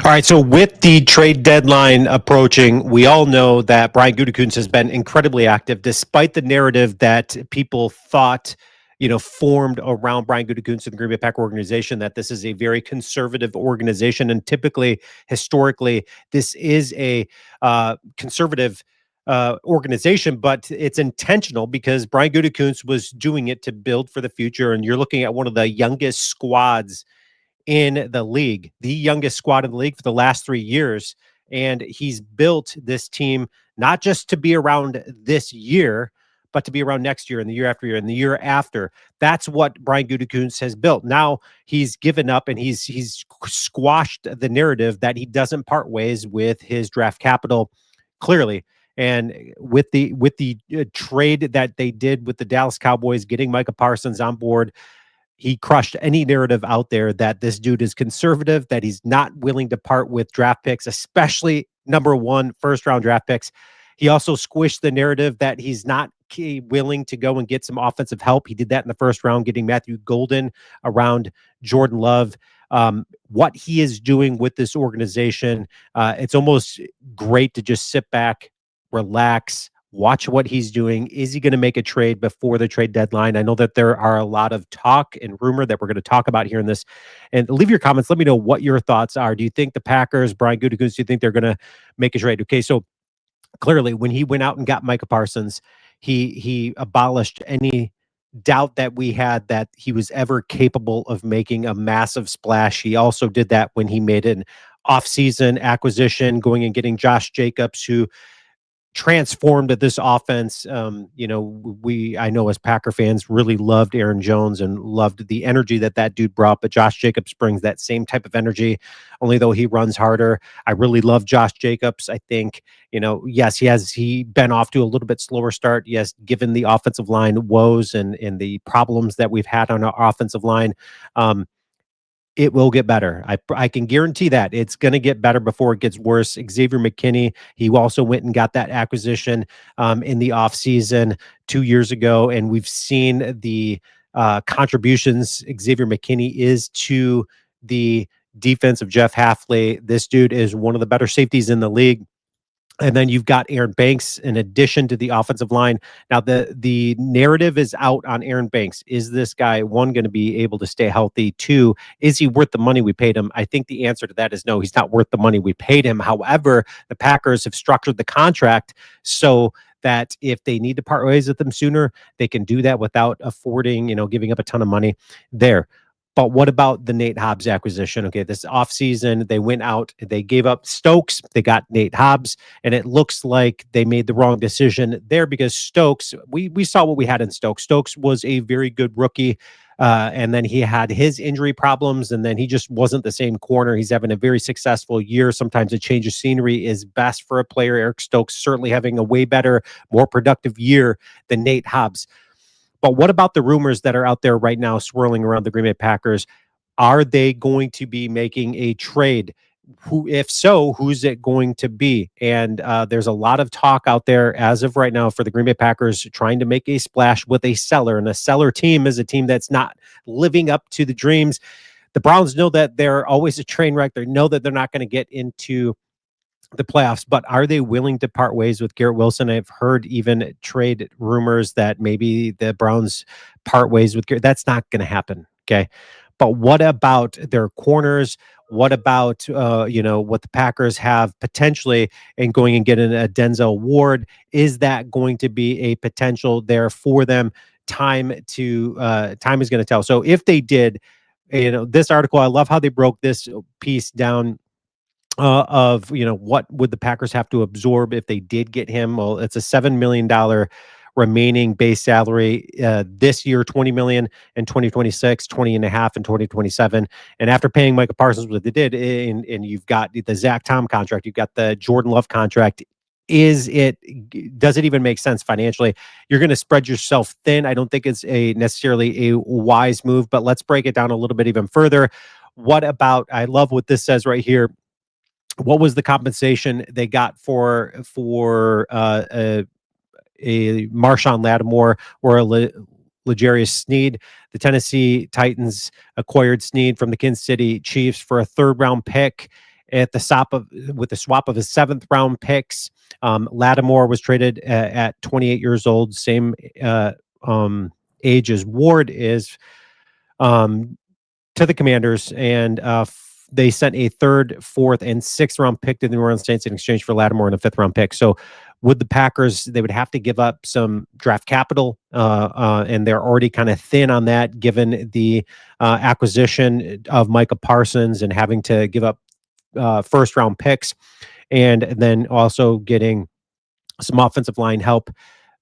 All right, so with the trade deadline approaching, we all know that Brian Gudekunst has been incredibly active, despite the narrative that people thought, formed around Brian Gutekunst and the Green Bay Packer organization, that this is a very conservative organization, and typically, historically, this is a conservative organization, but it's intentional because Brian Gutekunst was doing it to build for the future, and you're looking at one of the youngest squads in the league, the youngest squad in the league for the last 3 years. And he's built this team not just to be around this year, but to be around next year and the year after year and the year after. That's what Brian Gutekunst has built. Now he's given up and he's squashed the narrative that he doesn't part ways with his draft capital, clearly. And with the trade that they did with the Dallas Cowboys, getting Micah Parsons on board, he crushed any narrative out there that this dude is conservative, that he's not willing to part with draft picks, especially number one first round draft picks. He also squished the narrative that he's not willing to go and get some offensive help. He did that in the first round, getting Matthew Golden around Jordan Love. What he is doing with this organization, it's almost great to just sit back, relax, watch what he's doing. Is he going to make a trade before the trade deadline? I know that there are a lot of talk and rumor that we're going to talk about here in this. And leave your comments. Let me know what your thoughts are. Do you think the Packers, Brian Gutekunst, do you think they're going to make a trade? Okay, so clearly when he went out and got Micah Parsons, he abolished any doubt that we had that he was ever capable of making a massive splash. He also did that when he made an offseason acquisition, going and getting Josh Jacobs, who transformed this offense. I know as Packer fans really loved Aaron Jones and loved the energy that dude brought, but Josh Jacobs brings that same type of energy, only though he runs harder. I really love Josh Jacobs. I think, yes, he been off to a little bit slower start. Yes, given the offensive line woes and the problems that we've had on our offensive line. It will get better. I can guarantee that it's going to get better before it gets worse. Xavier McKinney, he also went and got that acquisition in the offseason 2 years ago, and we've seen the contributions Xavier McKinney is to the defense of Jeff Hafley. This dude is one of the better safeties in the league. And then you've got Aaron Banks in addition to the offensive line. Now, the narrative is out on Aaron Banks. Is this guy, one, going to be able to stay healthy? Two, is he worth the money we paid him? I think the answer to that is no, he's not worth the money we paid him. However, the Packers have structured the contract so that if they need to part ways with them sooner, they can do that without affording, giving up a ton of money there. But what about the Nate Hobbs acquisition? Okay, this offseason, they went out, they gave up Stokes, they got Nate Hobbs, and it looks like they made the wrong decision there because Stokes, we saw what we had in Stokes. Stokes was a very good rookie, and then he had his injury problems, and then he just wasn't the same corner. He's having a very successful year. Sometimes a change of scenery is best for a player. Eric Stokes certainly having a way better, more productive year than Nate Hobbs. But what about the rumors that are out there right now swirling around the Green Bay Packers? Are they going to be making a trade? If so, who's it going to be? And there's a lot of talk out there as of right now for the Green Bay Packers trying to make a splash with a seller. And a seller team is a team that's not living up to the dreams. The Browns know that they're always a train wreck. They know that they're not going to get into the playoffs, but are they willing to part ways with Garrett Wilson? I've heard even trade rumors that maybe the Browns part ways with Garrett. That's not going to happen. Okay. But what about their corners? What about, what the Packers have potentially and going and getting a Denzel Ward? Is that going to be a potential there for them? Time is going to tell. So if they did, this article, I love how they broke this piece down of what would the Packers have to absorb if they did get him. Well, it's a $7 million remaining base salary this year, $20 million in 2026, 20 and a half in 2027. And after paying Micah Parsons what they did, and you've got the Zach Tom contract, you've got the Jordan Love contract. Does it even make sense financially? You're going to spread yourself thin. I don't think it's necessarily a wise move, but let's break it down a little bit even further. What about, I love what this says right here. What was the compensation they got for a Marshawn Lattimore or a L'Jarius Sneed? The Tennessee Titans acquired Sneed from the Kansas City Chiefs for a third-round pick. at the with the swap of his 7th-round picks. Lattimore was traded at 28 years old, same age as Ward is, um, to the Commanders, and they sent a 3rd, 4th, and 6th-round pick to the New Orleans Saints in exchange for Lattimore and a 5th-round pick. So, would the Packers? They would have to give up some draft capital, and they're already kind of thin on that, given the acquisition of Micah Parsons and having to give up 1st-round picks, and then also getting some offensive line help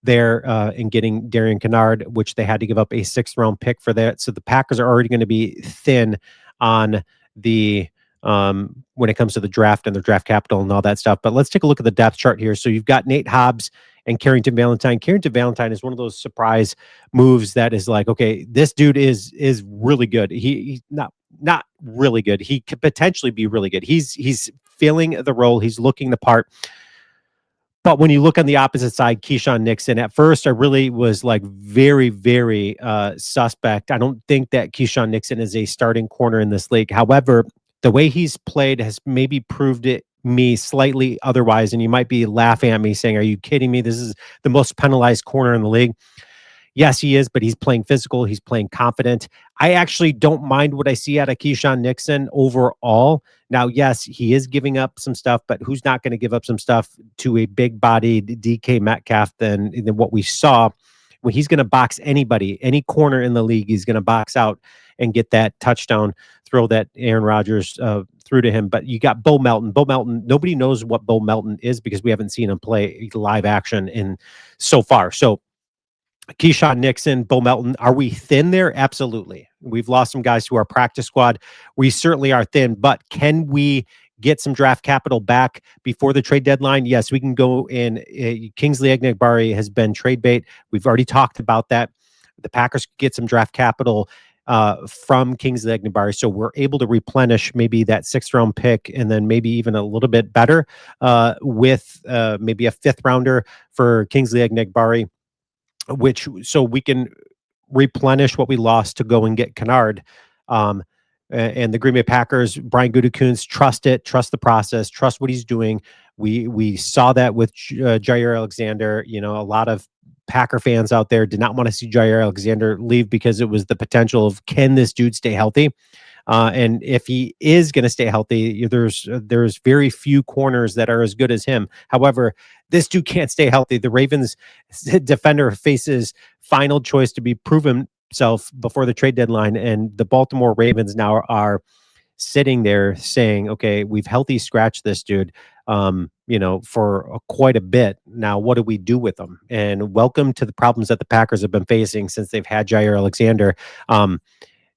there in getting Darian Kennard, which they had to give up a 6th-round pick for that. So the Packers are already going to be thin on the when it comes to the draft and their draft capital and all that stuff. But let's take a look at the depth chart here. So you've got Nate Hobbs and Carrington Valentine. Carrington Valentine is one of those surprise moves that is like, okay, this dude is really good. He's not really good. He could potentially be really good. He's filling the role. He's looking the part. But when you look on the opposite side, Keyshawn Nixon, at first I really was like very, very suspect. I don't think that Keyshawn Nixon is a starting corner in this league. However, the way he's played has maybe proved it me slightly otherwise. And you might be laughing at me saying, are you kidding me? This is the most penalized corner in the league. Yes, he is, but he's playing physical. He's playing confident. I actually don't mind what I see out of Keyshawn Nixon overall. Now, yes, he is giving up some stuff, but who's not going to give up some stuff to a big-bodied DK Metcalf than what we saw when he's going to box anybody, any corner in the league, he's going to box out and get that touchdown throw that Aaron Rodgers threw to him. But you got Bo Melton. Bo Melton, nobody knows what Bo Melton is because we haven't seen him play live action in so far. So Keyshawn Nixon, Bo Melton, are we thin there? Absolutely. We've lost some guys to our practice squad. We certainly are thin, but can we get some draft capital back before the trade deadline? Yes, we can go in. Kingsley Enagbare has been trade bait. We've already talked about that. The Packers get some draft capital from Kingsley Enagbare, so we're able to replenish maybe that 6th-round pick and then maybe even a little bit better with maybe a 5th-rounder for Kingsley Enagbare, which so we can replenish what we lost to go and get Kennard. And the Green Bay Packers, Brian Gudekunst, trust the process, trust what he's doing. We saw that with Jair Alexander. You know, a lot of Packer fans out there did not want to see Jair Alexander leave because it was the potential of, can this dude stay healthy? And if he is going to stay healthy, there's very few corners that are as good as him. However, this dude can't stay healthy. The Ravens defender faces final choice to be proven himself before the trade deadline, and the Baltimore Ravens now are sitting there saying, okay, we've healthy scratched this dude, for quite a bit. Now, what do we do with them? And welcome to the problems that the Packers have been facing since they've had Jair Alexander.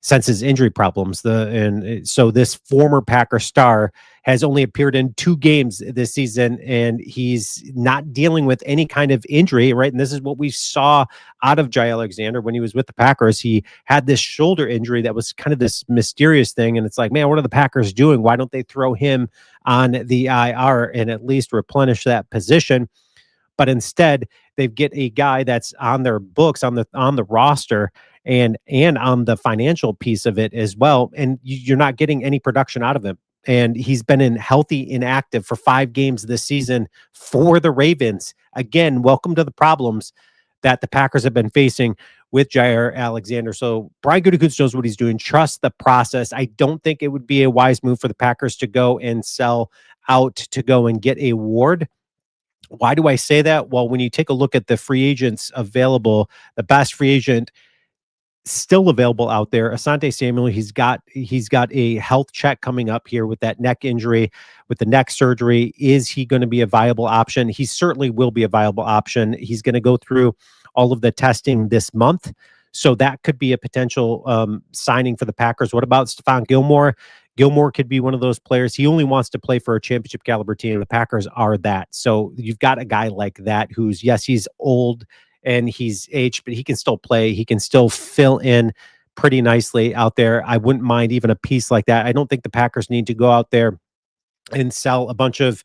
Since his injury problems. So this former Packer star has only appeared in 2 games this season, and he's not dealing with any kind of injury, right? And this is what we saw out of Jair Alexander when he was with the Packers. He had this shoulder injury that was kind of this mysterious thing, and it's like, man, what are the Packers doing? Why don't they throw him on the IR and at least replenish that position? But instead, they get a guy that's on their books, on the roster, and on the financial piece of it as well. And you're not getting any production out of him. And he's been inactive for 5 games this season for the Ravens. Again, welcome to the problems that the Packers have been facing with Jair Alexander. So Brian Gutekunst knows what he's doing. Trust the process. I don't think it would be a wise move for the Packers to go and sell out to go and get a Ward. Why do I say that? Well, when you take a look at the free agents available, the best free agent still available out there, Asante Samuel, he's got a health check coming up here with that neck injury, with the neck surgery. Is he going to be a viable option? He certainly will be a viable option. He's going to go through all of the testing this month. So that could be a potential signing for the Packers. What about Stephon Gilmore? Gilmore could be one of those players. He only wants to play for a championship caliber team. The Packers are that. So you've got a guy like that who's, yes, he's old and he's aged, but he can still play. He can still fill in pretty nicely out there. I wouldn't mind even a piece like that. I don't think the Packers need to go out there and sell a bunch of,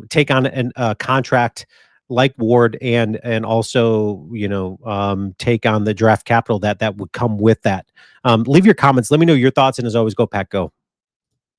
take on a contract like Ward and also, take on the draft capital that would come with that. Leave your comments. Let me know your thoughts. And as always, go Pack, go.